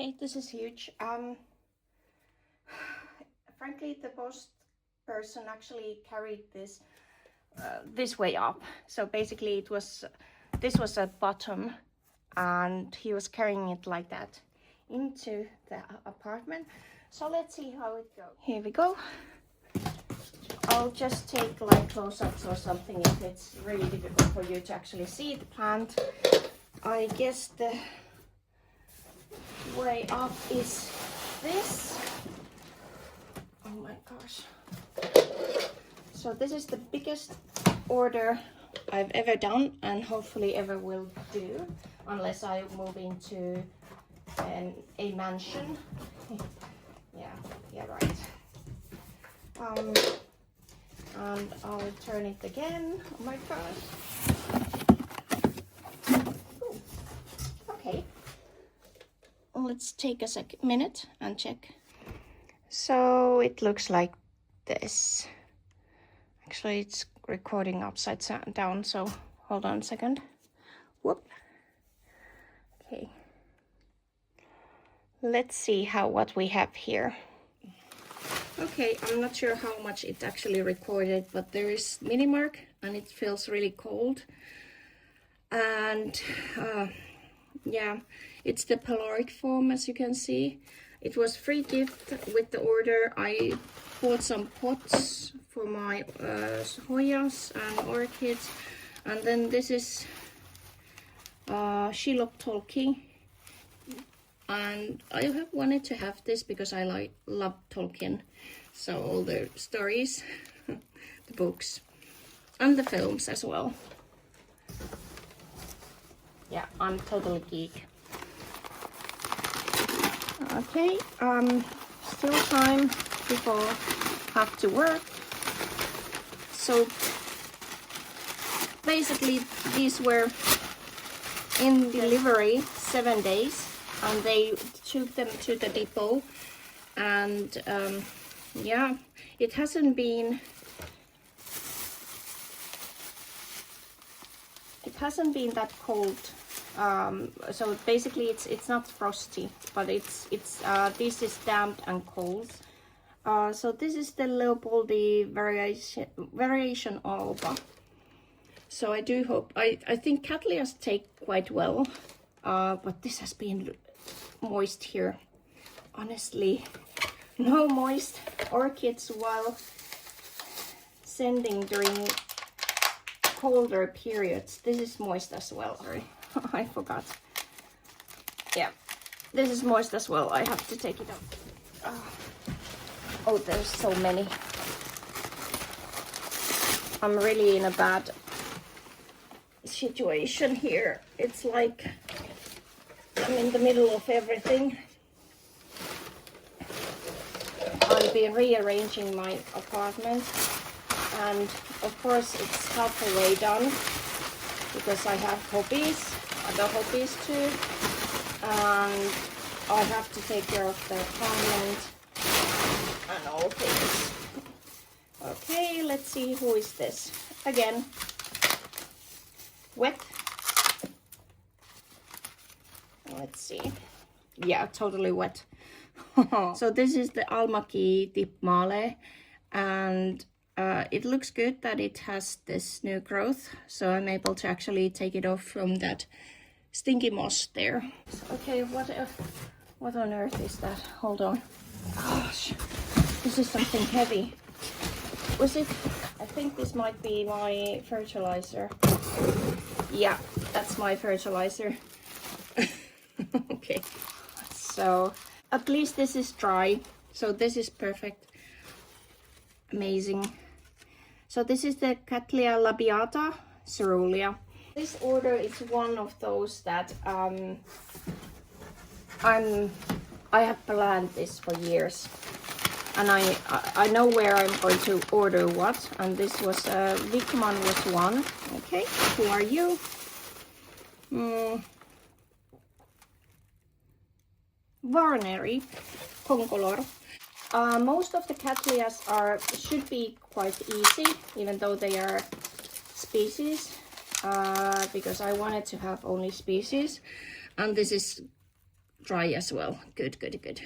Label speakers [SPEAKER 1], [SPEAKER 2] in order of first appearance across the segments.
[SPEAKER 1] Okay, this is huge. Frankly, the post person actually carried this this way up. So basically this was at bottom and he was carrying it like that into the apartment. So let's see how it goes. Here we go. I'll just take like close-ups or something if it's really difficult for you to actually see the plant. I guess the way up is this. Oh my gosh. So this is the biggest order I've ever done and hopefully ever will do, unless I move into a mansion. yeah, right. And I'll turn it again. Oh my gosh. Ooh. Okay. Let's take a minute and check. So it looks like this. Actually, it's recording upside down, so hold on a second. Whoop. Okay. Let's see what we have here. Okay, I'm not sure how much it actually recorded, but there is mini mark and it feels really cold. And yeah, it's the peloric form, as you can see. It was free gift with the order. I bought some pots for my Hoyas and orchids. And then this is Tolkien. And I have wanted to have this because I love Tolkien. So all the stories, the books, and the films as well. Yeah, I'm totally geek. Okay, still time before I have to work. So basically these were in delivery 7 days and they took them to the depot and yeah, it hasn't been that cold. So basically it's not frosty, but it's this is damp and cold. So this is the Leopoldi variation alba. So I do hope, I think Cattleyas take quite well, but this has been moist here. Honestly, no moist orchids while sending during colder periods. This is moist as well. Sorry, I forgot. Yeah, this is moist as well. I have to take it out. Oh, there's so many. I'm really in a bad situation here. It's like I'm in the middle of everything. I've been rearranging my apartment, and of course it's halfway done because I have hobbies, other hobbies too, and I have to take care of the apartment and all things. Okay, let's see, who is this? Again, wet. Let's see. Yeah, totally wet. So this is the Almaki Dipmale, and it looks good that it has this new growth, so I'm able to actually take it off from that stinky moss there. Okay, what on earth is that? Hold on. Gosh, this is something heavy. Was it? I think this might be my fertilizer. Yeah, that's my fertilizer. Okay, so at least this is dry, so this is perfect. Amazing. So this is the Cattleya labiata cerulean. This order is one of those that I have planned this for years, and I know where I'm going to order what, and this was Wichmann was one. Okay, who are you? Warneri, concolor. Most of the Cattleyas should be quite easy, even though they are species, because I wanted to have only species, and this is dry as well. Good, good, good.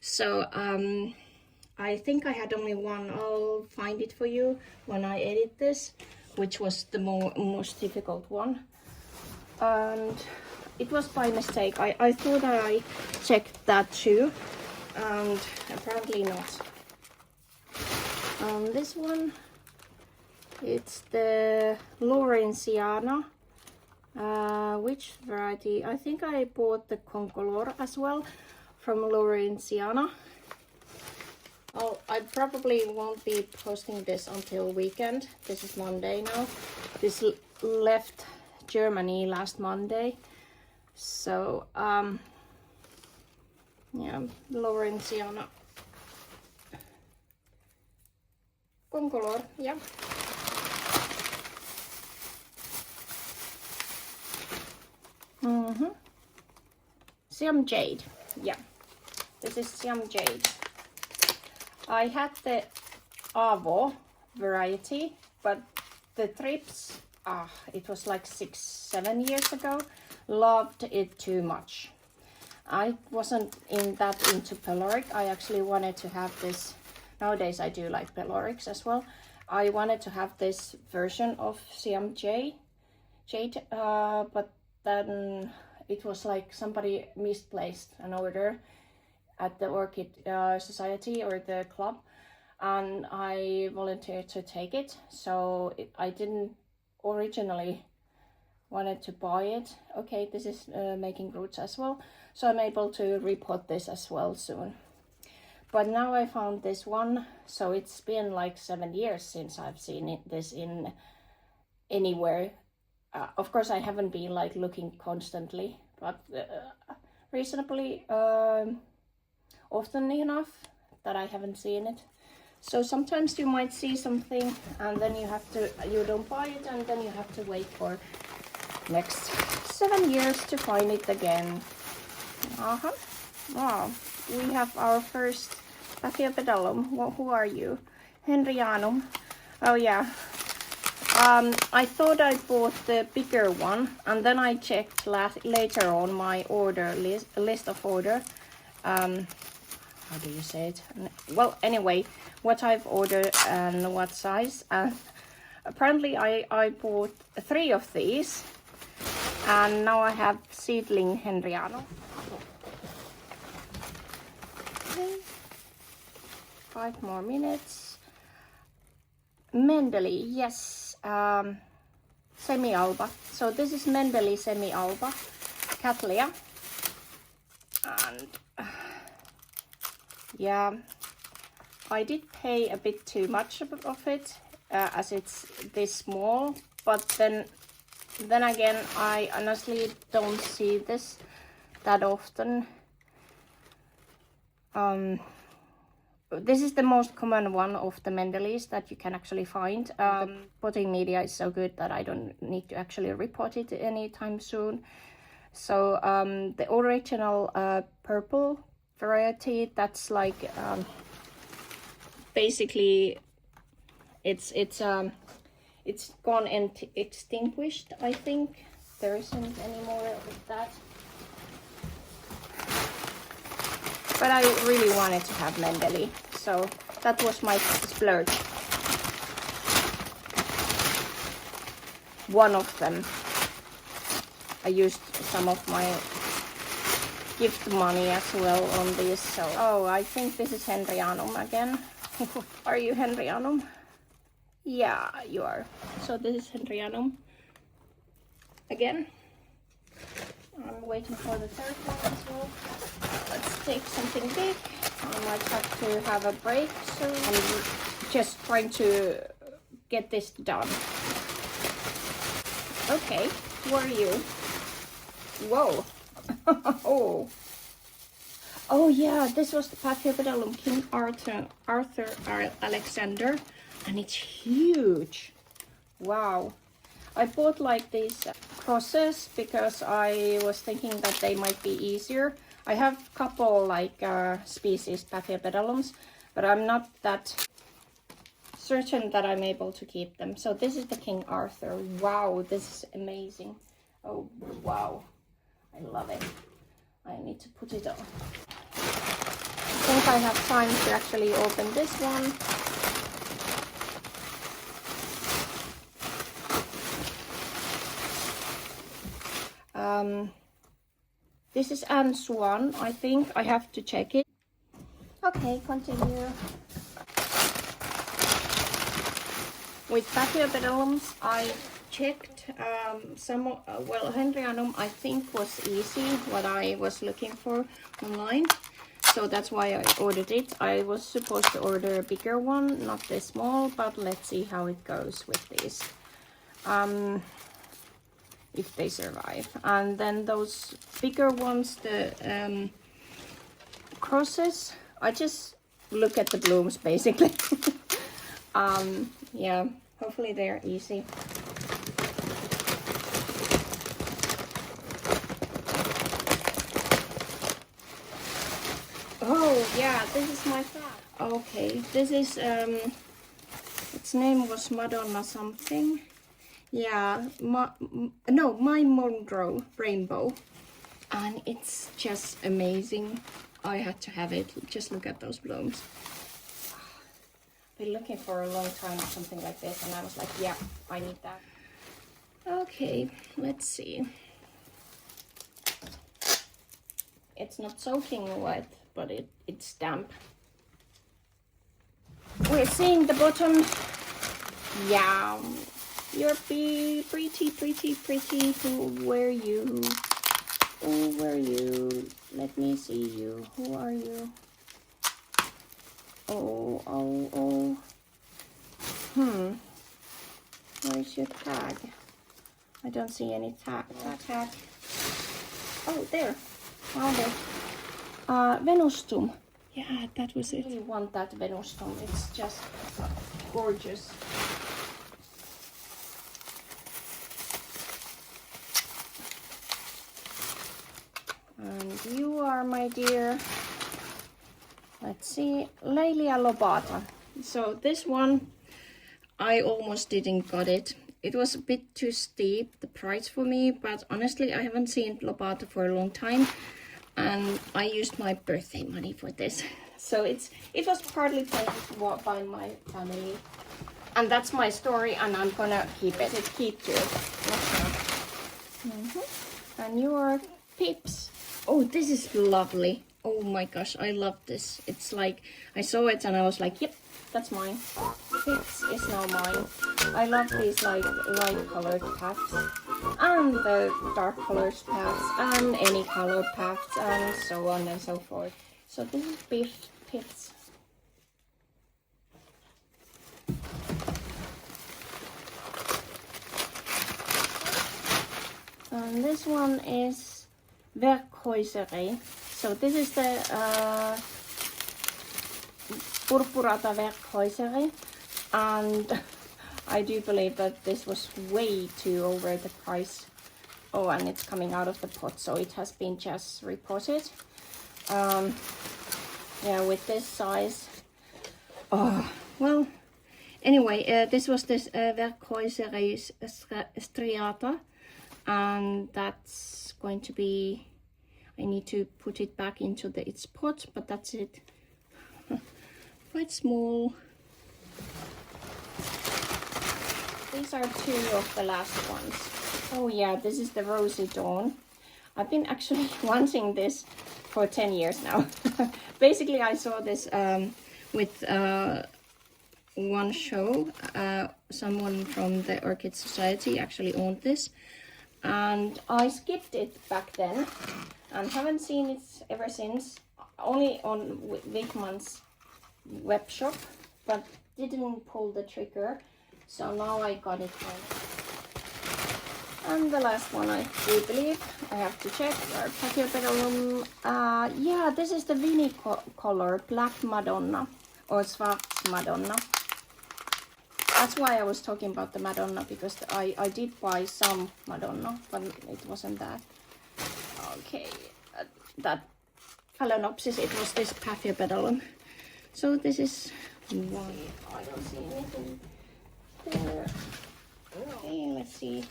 [SPEAKER 1] So I think I had only one. I'll find it for you when I edit this, which was the most difficult one. And it was by mistake. I thought I checked that too, and apparently not. This one, it's the lawrenceana. Which variety? I think I bought the concolor as well from lawrenceana. Oh, I probably won't be posting this until weekend. This is Monday now. This left Germany last Monday. So, yeah, lawrenceana. Concolor, yeah. Siam Jade, yeah. This is Siam Jade. I had the Avo variety, but the Trips, it was like 6-7 years ago. Loved it too much. I wasn't that into peloric. I actually wanted to have this. Nowadays I do like pelorics as well. I wanted to have this version of Siam Jade, but then it was like somebody misplaced an order at the Orchid Society or the club, and I volunteered to take it. So I didn't originally wanted to buy it. Okay, this is making roots as well, so I'm able to repot this as well soon. But now I found this one, so it's been like 7 years since I've seen this in anywhere. Of course, I haven't been like looking constantly, but reasonably often enough that I haven't seen it. So sometimes you might see something and then you don't buy it, and then you have to wait for next 7 years to find it again. Wow, we have our first Paphiopedilum. Who are you? Henryanum. Oh yeah. I thought I bought the bigger one, and then I checked later on my order list of order. How do you say it? Well, anyway, what I've ordered and what size. Apparently I bought 3 of these, and now I have seedling henryanum. Okay. 5 more minutes. Mendelii, yes. Semi-alba. So this is mendelii semi-alba, Cattleya. And yeah, I did pay a bit too much of it as it's this small, but then again, I honestly don't see this that often. This is the most common one of the mendeliis that you can actually find. The potting media is so good that I don't need to actually repot it anytime soon. So the original purple variety, that's like basically it's gone and extinguished. I think there isn't any more of that. But I really wanted to have mendelii, so that was my splurge. One of them. I used some of my gift money as well on this. So, oh, I think this is henryanum again. Are you henryanum? Yeah, you are. So this is henryanum again. I'm waiting for the third one as well. Let's take something big. I might have to have a break soon. I'm just trying to get this done. Okay, who are you? Whoa. Oh yeah, this was the Paphiopedilum King Arthur Alexander, and it's huge. Wow. I bought like these crosses because I was thinking that they might be easier. I have a couple like species Paphiopedilums, but I'm not that certain that I'm able to keep them. So this is the King Arthur. Wow, this is amazing. Oh wow, I love it. I need to put it on. I think I have time to actually open this one. This is Anne's one, I think. I have to check it. Okay, continue. With Paphiopedilums, I checked some, well, henryanum I think was easy, what I was looking for online. So that's why I ordered it. I was supposed to order a bigger one, not this small, but let's see how it goes with these. If they survive. And then those bigger ones, the crosses, I just look at the blooms basically. Yeah, hopefully they're easy. Oh yeah, this is my fab. Okay, this is its name was Madonna something. Yeah, my Monroe rainbow, and it's just amazing. I had to have it. Just look at those blooms. Been looking for a long time or something like this, and I was like, yeah, I need that. Okay, let's see. It's not soaking wet, but it's damp. We're seeing the bottom. Yeah. You're pretty. Who were you? Who were you? Let me see you. Who are you? Oh. Where's your tag? I don't see any tag. Oh, there. Found it. Venustum. Yeah, that was it. I really want that venustum. It's just gorgeous. And you are, my dear, let's see, Laelia lobata. So this one, I almost didn't got it. It was a bit too steep, the price for me, but honestly, I haven't seen lobata for a long time, and I used my birthday money for this. So it was partly paid by my family, and that's my story, and I'm gonna keep it. Keep to it. And you are Papphs. Oh, this is lovely. Oh my gosh, I love this. It's like, I saw it and I was like, yep, that's mine. Papphs is now mine. I love these like light colored paphs and the dark colored paphs and any colored paphs and so on and so forth. So this is Papphs. And this one is Werkhäuseri. So this is the Purpurata Werkhäuseri, and I do believe that this was way too over the price. Oh, and it's coming out of the pot, so it has been just repotted. Yeah, with this size. Oh, well, anyway, this was this Werkhäuseri striata, and that's going to be, I need to put it back into its pot, but that's it. Quite small. These are two of the last ones. Oh yeah, this is the Rosy Dawn. I've been actually wanting this for 10 years now. Basically, I saw this with one show. Someone from the Orchid Society actually owned this, and I skipped it back then and haven't seen it ever since. Only on Wichmann's web shop, but didn't pull the trigger, so now I got it home. And the last one, I do believe, I have to check, our Paphiopedilum. Yeah, this is the color Black Madonna, or Schwarz Madonna. That's why I was talking about the Madonna, because I did buy some Madonna, but it wasn't that. Okay, that Phalaenopsis, it was this Paphiopedilum. So this is one. I don't see anything there. Okay, let's see.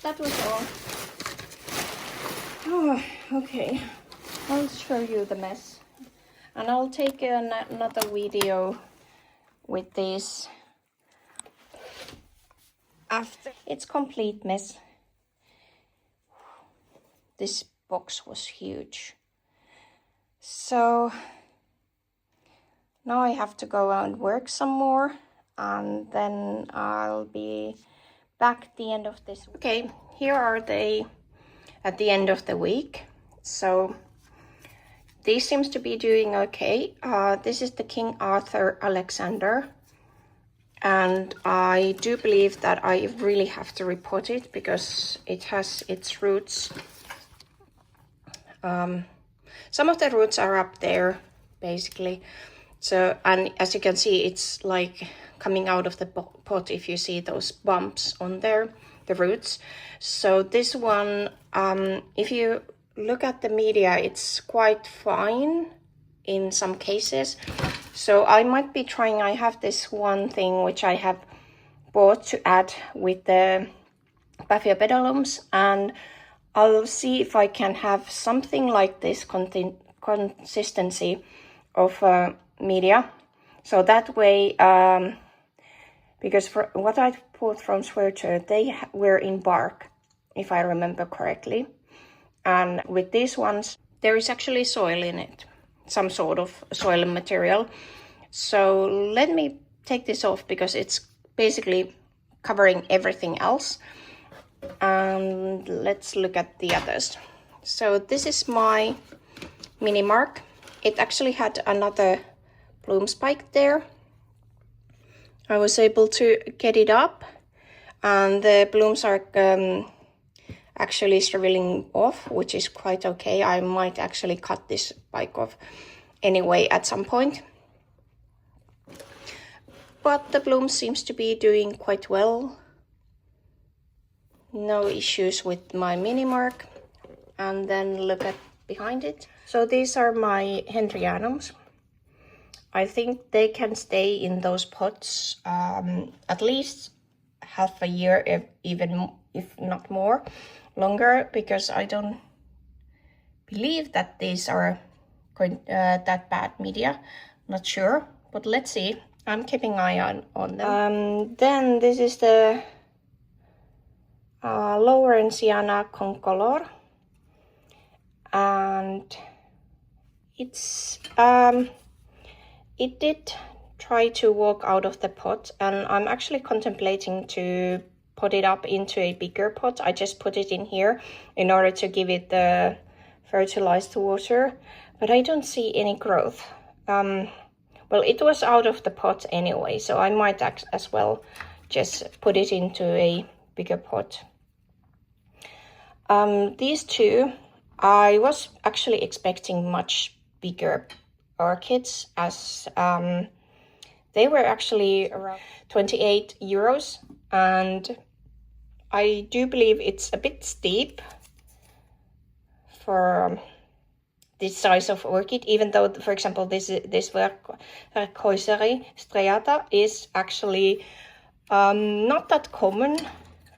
[SPEAKER 1] that was all. Oh, okay. I'll show you the mess. And I'll take another video with this after it's complete mess. This box was huge. So now I have to go out and work some more, and then I'll be back at the end of this. Okay, here are they at the end of the week. So these seems to be doing okay. This is the King Arthur Alexander, and I do believe that I really have to repot it because it has its roots. Some of the roots are up there, basically. So, and as you can see, it's like coming out of the pot if you see those bumps on there, the roots. So this one, if you look at the media, it's quite fine in some cases. So I might be trying, I have this one thing which I have bought to add with the Paphiopedilums, and I'll see if I can have something like this consistency of media. So that way, because for what I bought from Swircher, they were in bark, if I remember correctly. And with these ones, there is actually soil in it, some sort of soil material. So let me take this off because it's basically covering everything else. And let's look at the others. So this is my mini mark. It actually had another bloom spike there. I was able to get it up, and the blooms are actually shriveling off, which is quite okay. I might actually cut this spike off anyway at some point. But the bloom seems to be doing quite well. No issues with my mini mark. And then look at behind it. So these are my henryanums. I think they can stay in those pots at least half a year, even if not more, longer, because I don't believe that these are that bad media. Not sure, but let's see. I'm keeping an eye on them. Then this is the lawrenceana concolor, and it's it did try to walk out of the pot, and I'm actually contemplating to put it up into a bigger pot. I just put it in here in order to give it the fertilized water, but I don't see any growth. Well, it was out of the pot anyway, so I might as well just put it into a bigger pot. These two, I was actually expecting much bigger orchids, as they were actually around 28 euros, and I do believe it's a bit steep for this size of orchid, even though, for example, this Verkoiseri striata is actually not that common,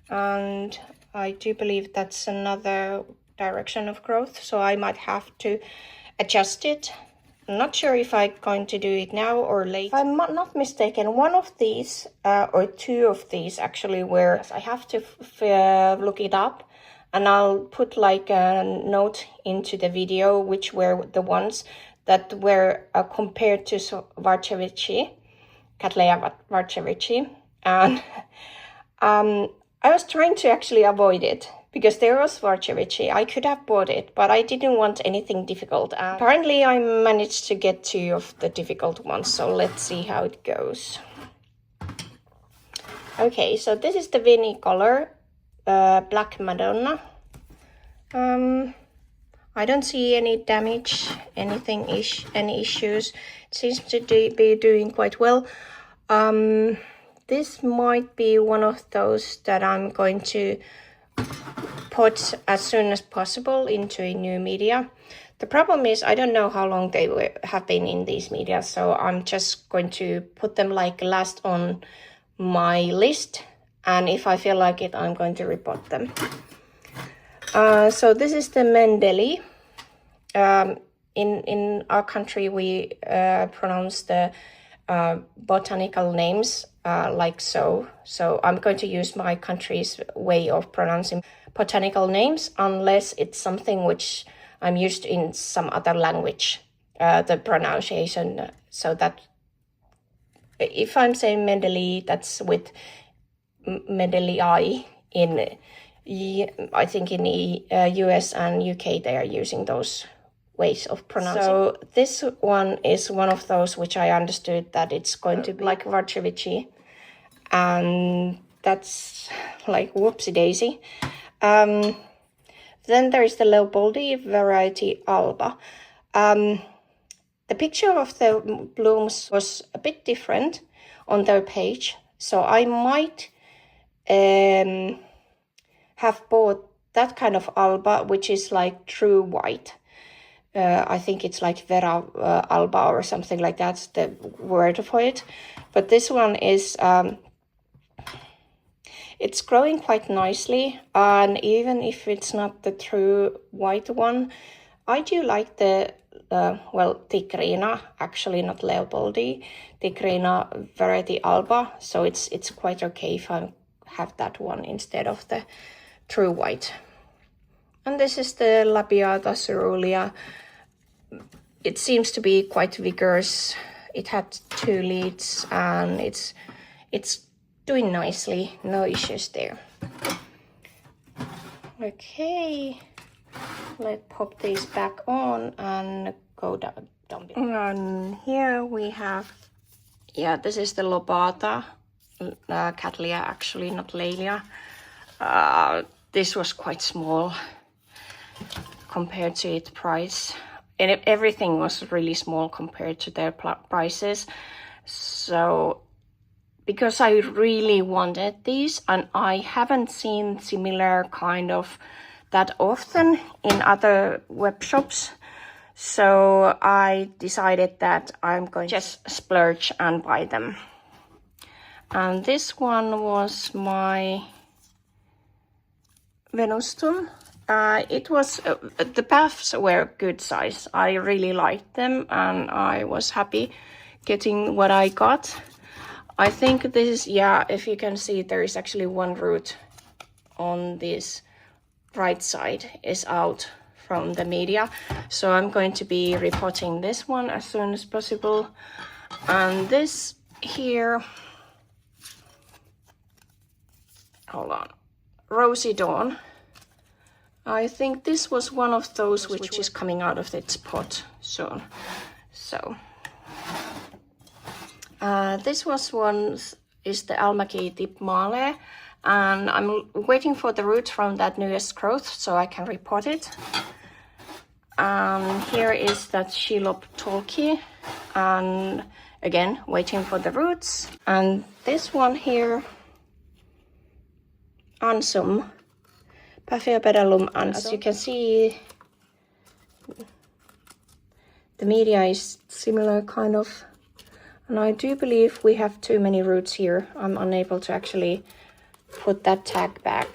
[SPEAKER 1] and I do believe that's another direction of growth, so I might have to adjust it. I'm not sure if I'm going to do it now or later. If I'm not mistaken, one of these or two of these actually were, I have to look it up, and I'll put like a note into the video which were the ones that were compared to Varchevici, Cattleya Varchevici, and I was trying to actually avoid it because there was Varchevici. I could have bought it, but I didn't want anything difficult. Apparently I managed to get two of the difficult ones, so let's see how it goes. Okay, so this is the Vinicolor Black Madonna. I don't see any damage, any issues. It seems to be doing quite well. This might be one of those that I'm going to put as soon as possible into a new media. The problem is I don't know how long they have been in these media, so I'm just going to put them like last on my list and if I feel like it, I'm going to repot them. So this is the mendeli. In our country, we pronounce the botanical names like so. So I'm going to use my country's way of pronouncing botanical names, unless it's something which I'm used to in some other language, the pronunciation. So that if I'm saying mendelii, that's with mendelii. I think in the US and UK they are using those ways of pronouncing. So this one is one of those which I understood that it's going to be like Varchevici, and that's like whoopsie daisy. Then there is the Leopoldi variety alba. The picture of the blooms was a bit different on their page, so I might have bought that kind of alba, which is like true white. I think it's like Vera alba or something like that's the word for it. But this one is, it's growing quite nicely. And even if it's not the true white one, I do like the, Tigrina, actually not Leopoldi, Tigrina variety alba. So it's quite okay if I have that one instead of the true white. And this is the Labiata cerulean. It seems to be quite vigorous. It had 2 leads and it's doing nicely, no issues there. Okay, let's pop these back on and go down below. And here we have, this is the Lobata, Cattleya actually, not Laelia. This was quite small compared to its price, and everything was really small compared to their prices. So because I really wanted these, and I haven't seen similar kind of that often in other web shops, so I decided that I'm going to just splurge and buy them. And this one was my venustum. It was, the Paphs were good size. I really liked them and I was happy getting what I got. I think this is, if you can see, there is actually one root on this right side is out from the media. So I'm going to be repotting this one as soon as possible. And this here, hold on, Rosy Dawn. I think this was one of those which is coming out of its pot soon. So this was one is the Almaki Dipmale, and I'm waiting for the root from that newest growth so I can repot it. And here is that Shiloptolki, and again waiting for the roots. And this one here, Ansum, Paphiopedilum, and as you can see, the media is similar kind of, and I do believe we have too many roots here. I'm unable to actually put that tag back,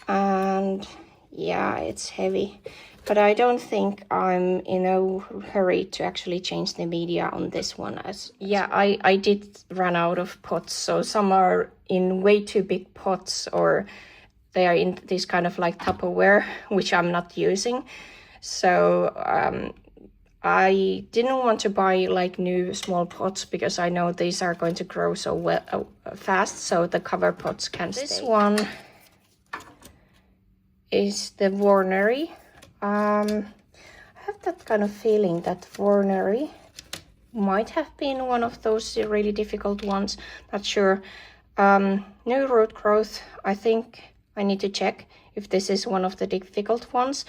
[SPEAKER 1] and it's heavy, but I don't think I'm in a hurry to actually change the media on this one, as I did run out of pots, so some are in way too big pots, or they are in this kind of like Tupperware, which I'm not using. So I didn't want to buy like new small pots because I know these are going to grow so fast, so the cover pots can stay. This one is the warneri. I have that kind of feeling that warneri might have been one of those really difficult ones, not sure. New root growth, I think I need to check if this is one of the difficult ones.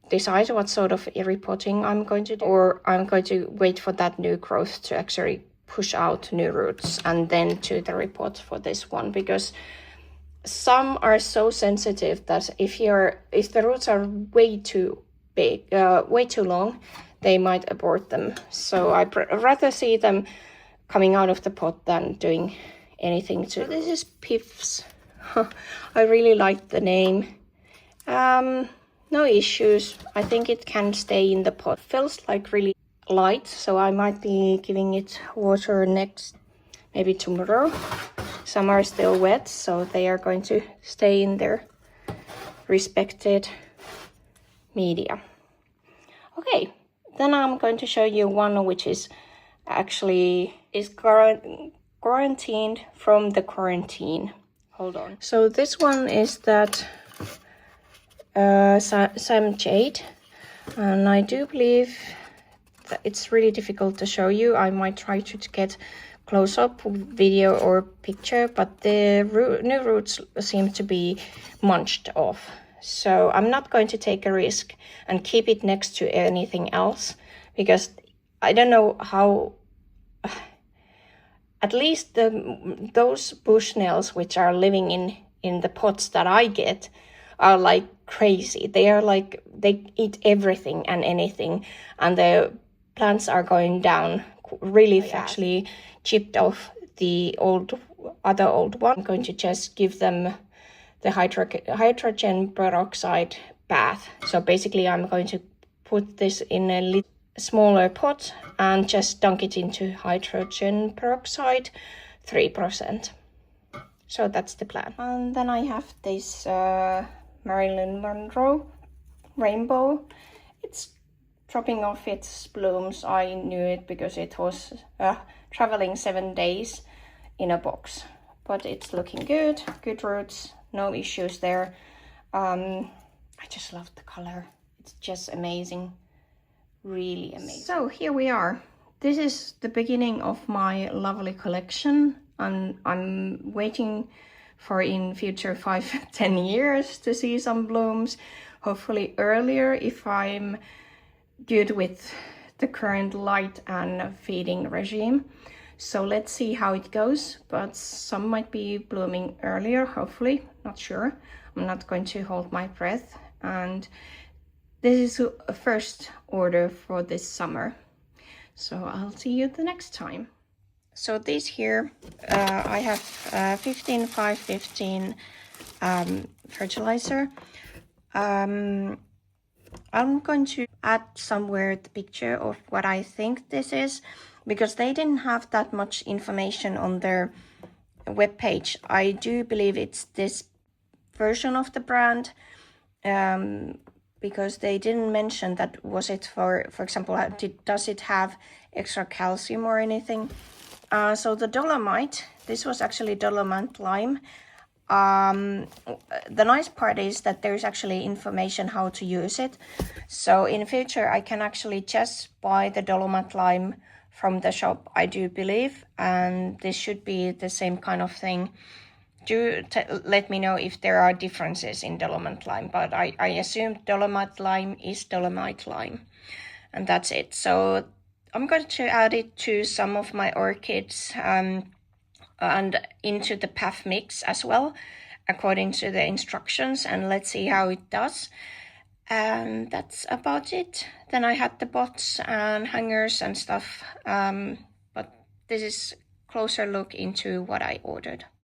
[SPEAKER 1] Decide what sort of repotting I'm going to do, or I'm going to wait for that new growth to actually push out new roots and then do the repot for this one, because some are so sensitive that if the roots are way too big, way too long, they might abort them. So I rather see them coming out of the pot than doing anything to. This is Paphs. I really like the name. No issues. I think it can stay in the pot. Feels like really light, so I might be giving it water next, maybe tomorrow. Some are still wet, so they are going to stay in their respected media. Okay, then I'm going to show you one which is actually quarantined from the quarantine. Hold on. So this one is that Sam Jade, and I do believe that it's really difficult to show you. I might try to get close-up video or picture, but the new roots seem to be munched off. So I'm not going to take a risk and keep it next to anything else, because I don't know how, at least those bushnells which are living in the pots that I get are like crazy. They are like, they eat everything and anything, and the plants are going down really fast. Actually chipped off the other old one. I'm going to just give them the hydrogen peroxide bath. So basically I'm going to put this in a smaller pot and just dunk it into hydrogen peroxide 3%. So that's the plan. And then I have this Marilyn Monroe rainbow. It's dropping off its blooms. I knew it because it was traveling 7 days in a box, but it's looking good. Good roots, no issues there. I just love the color. It's just amazing, really amazing. So here we are. This is the beginning of my lovely collection. I'm waiting for in future 5-10 years to see some blooms, hopefully earlier if I'm good with the current light and feeding regime. So let's see how it goes, but some might be blooming earlier, hopefully, not sure. I'm not going to hold my breath. And this is a first order for this summer. So I'll see you the next time. So this here, I have 15-5-15 fertilizer. I'm going to add somewhere the picture of what I think this is, because they didn't have that much information on their webpage. I do believe it's this version of the brand, because they didn't mention that was it for example, does it have extra calcium or anything. So the dolomite, this was actually dolomite lime. The nice part is that there's actually information how to use it. So in future I can actually just buy the dolomite lime from the shop, I do believe, and this should be the same kind of thing. Do let me know if there are differences in dolomite lime, but I assume dolomite lime is dolomite lime, and that's it. So I'm going to add it to some of my orchids and into the Paph mix as well, according to the instructions, and let's see how it does. And that's about it. Then I had the pots and hangers and stuff, but this is closer look into what I ordered.